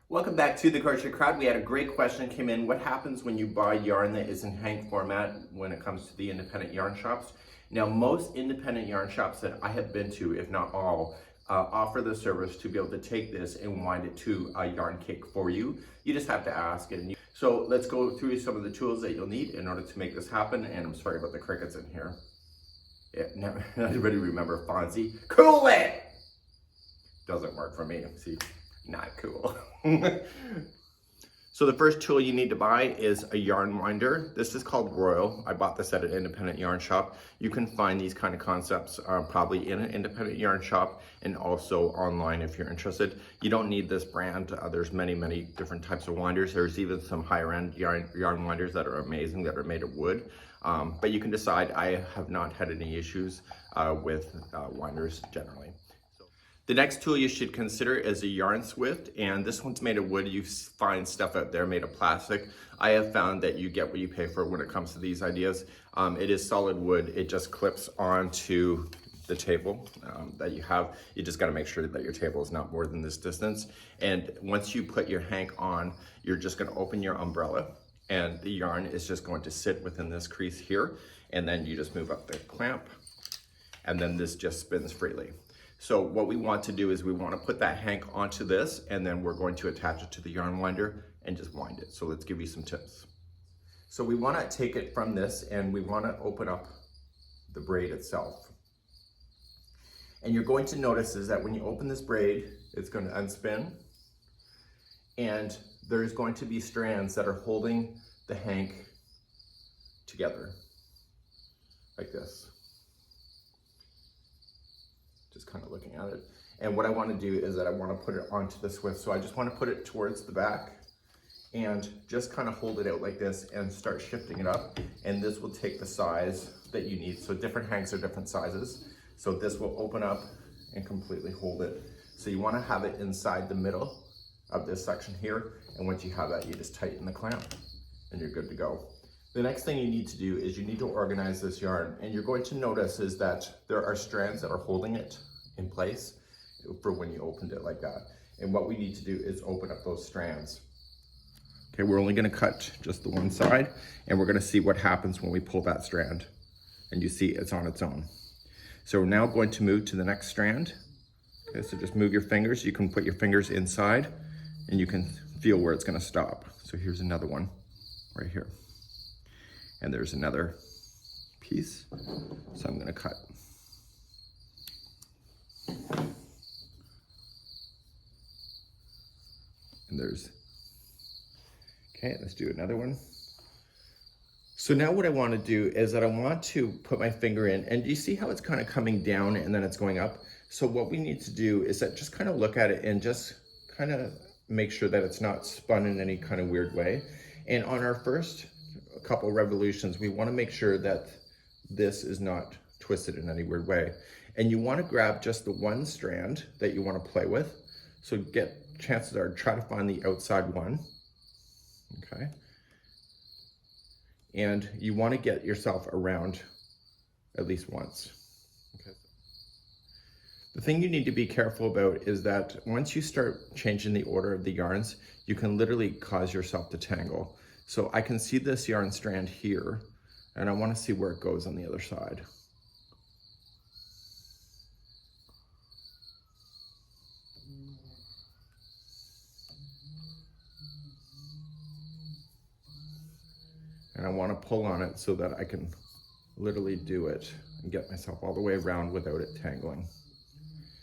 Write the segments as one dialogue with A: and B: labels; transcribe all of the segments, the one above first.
A: Welcome back to the Crochet Crowd. We had a great question came in. What happens when you buy yarn that is in hank format when it comes to the independent yarn shops? Now, most independent yarn shops that I have been to, if not all, offer the service to be able to take this and wind it to a yarn cake for you. You just have to ask. So let's go through some of the tools that you'll need in order to make this happen. And I'm sorry about the crickets in here. Yeah, everybody remember Fonzie? Cool it! Doesn't work for me. See, not cool. So the first tool you need to buy is a yarn winder. This is called Royal. I bought this at an independent yarn shop. You can find these kind of concepts probably in an independent yarn shop and also online if you're interested. You don't need this brand. There's many different types of winders. There's even some higher end yarn winders that are amazing that are made of wood. But you can decide. I have not had any issues with winders generally. The next tool you should consider is a yarn swift, and this one's made of wood. You find stuff out there made of plastic. I have found that you get what you pay for when it comes to these ideas. It is solid wood. It just clips onto the table that you have. You just got to make sure that your table is not more than this distance. And once you put your hank on, you're just going to open your umbrella, and the yarn is just going to sit within this crease here. And then you just move up the clamp, and then this just spins freely. So what we want to do is we want to put that hank onto this, and then we're going to attach it to the yarn winder and just wind it. So let's give you some tips. So we want to take it from this and we want to open up the braid itself. And you're going to notice is that when you open this braid, it's going to unspin, and there's going to be strands that are holding the hank together like this. Just kind of looking at it. And what I want to do is that I want to put it onto the swift. So I just want to put it towards the back and just kind of hold it out like this and start shifting it up. And this will take the size that you need. So different hanks are different sizes. So this will open up and completely hold it. So you want to have it inside the middle of this section here. And once you have that, you just tighten the clamp and you're good to go. The next thing you need to do is you need to organize this yarn, and you're going to notice is that there are strands that are holding it in place for when you opened it like that. And what we need to do is open up those strands. Okay, we're only gonna cut just the one side, and we're gonna see what happens when we pull that strand. And you see it's on its own. So we're now going to move to the next strand. Okay, so just move your fingers. You can put your fingers inside and you can feel where it's gonna stop. So here's another one right here. And there's another piece, so I'm going to cut. And there's, okay, let's do another one. So now what I want to do is that I want to put my finger in, and you see how it's kind of coming down and then it's going up? So what we need to do is that just kind of look at it and just kind of make sure that it's not spun in any kind of weird way. And on our first couple revolutions, we want to make sure that this is not twisted in any weird way. And you want to grab just the one strand that you want to play with. So chances are try to find the outside one. Okay. And you want to get yourself around at least once. Okay. The thing you need to be careful about is that once you start changing the order of the yarns, you can literally cause yourself to tangle. So I can see this yarn strand here, and I want to see where it goes on the other side. And I want to pull on it so that I can literally do it and get myself all the way around without it tangling.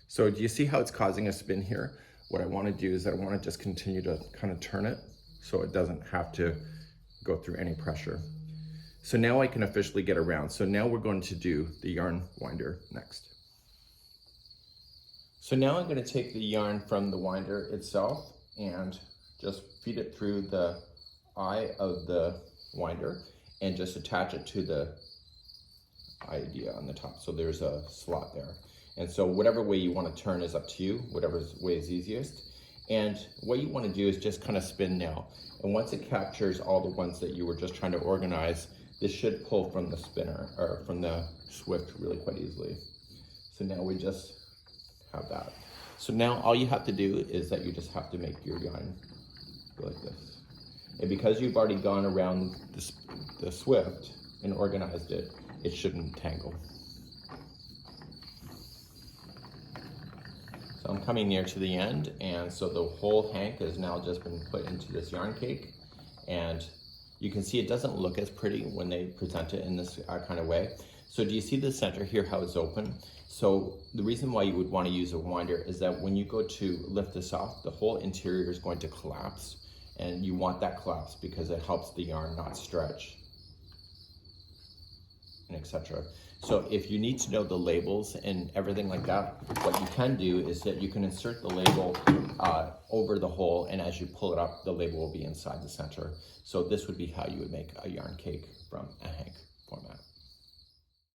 A: So do you see how it's causing a spin here? What I want to do is that I want to just continue to kind of turn it so it doesn't have to go through any pressure. So now I can officially get around. So now we're going to do the yarn winder next. So now I'm going to take the yarn from the winder itself and just feed it through the eye of the winder and just attach it to the idea on the top. So there's a slot there. And so whatever way you want to turn is up to you, whatever way is easiest. And what you want to do is just kind of spin now. And once it captures all the ones that you were just trying to organize, this should pull from the spinner or from the swift really quite easily. So now we just have that. So now all you have to do is that you just have to make your yarn go like this. And because you've already gone around the swift and organized it, it shouldn't tangle. So I'm coming near to the end, and so the whole hank has now just been put into this yarn cake, and you can see it doesn't look as pretty when they present it in this kind of way. So do you see the center here, how it's open? So the reason why you would want to use a winder is that when you go to lift this off, the whole interior is going to collapse, and you want that collapse because it helps the yarn not stretch, and etc. So if you need to know the labels and everything like that, what you can do is that you can insert the label over the hole, and as you pull it up, the label will be inside the center. So this would be how you would make a yarn cake from a hank format.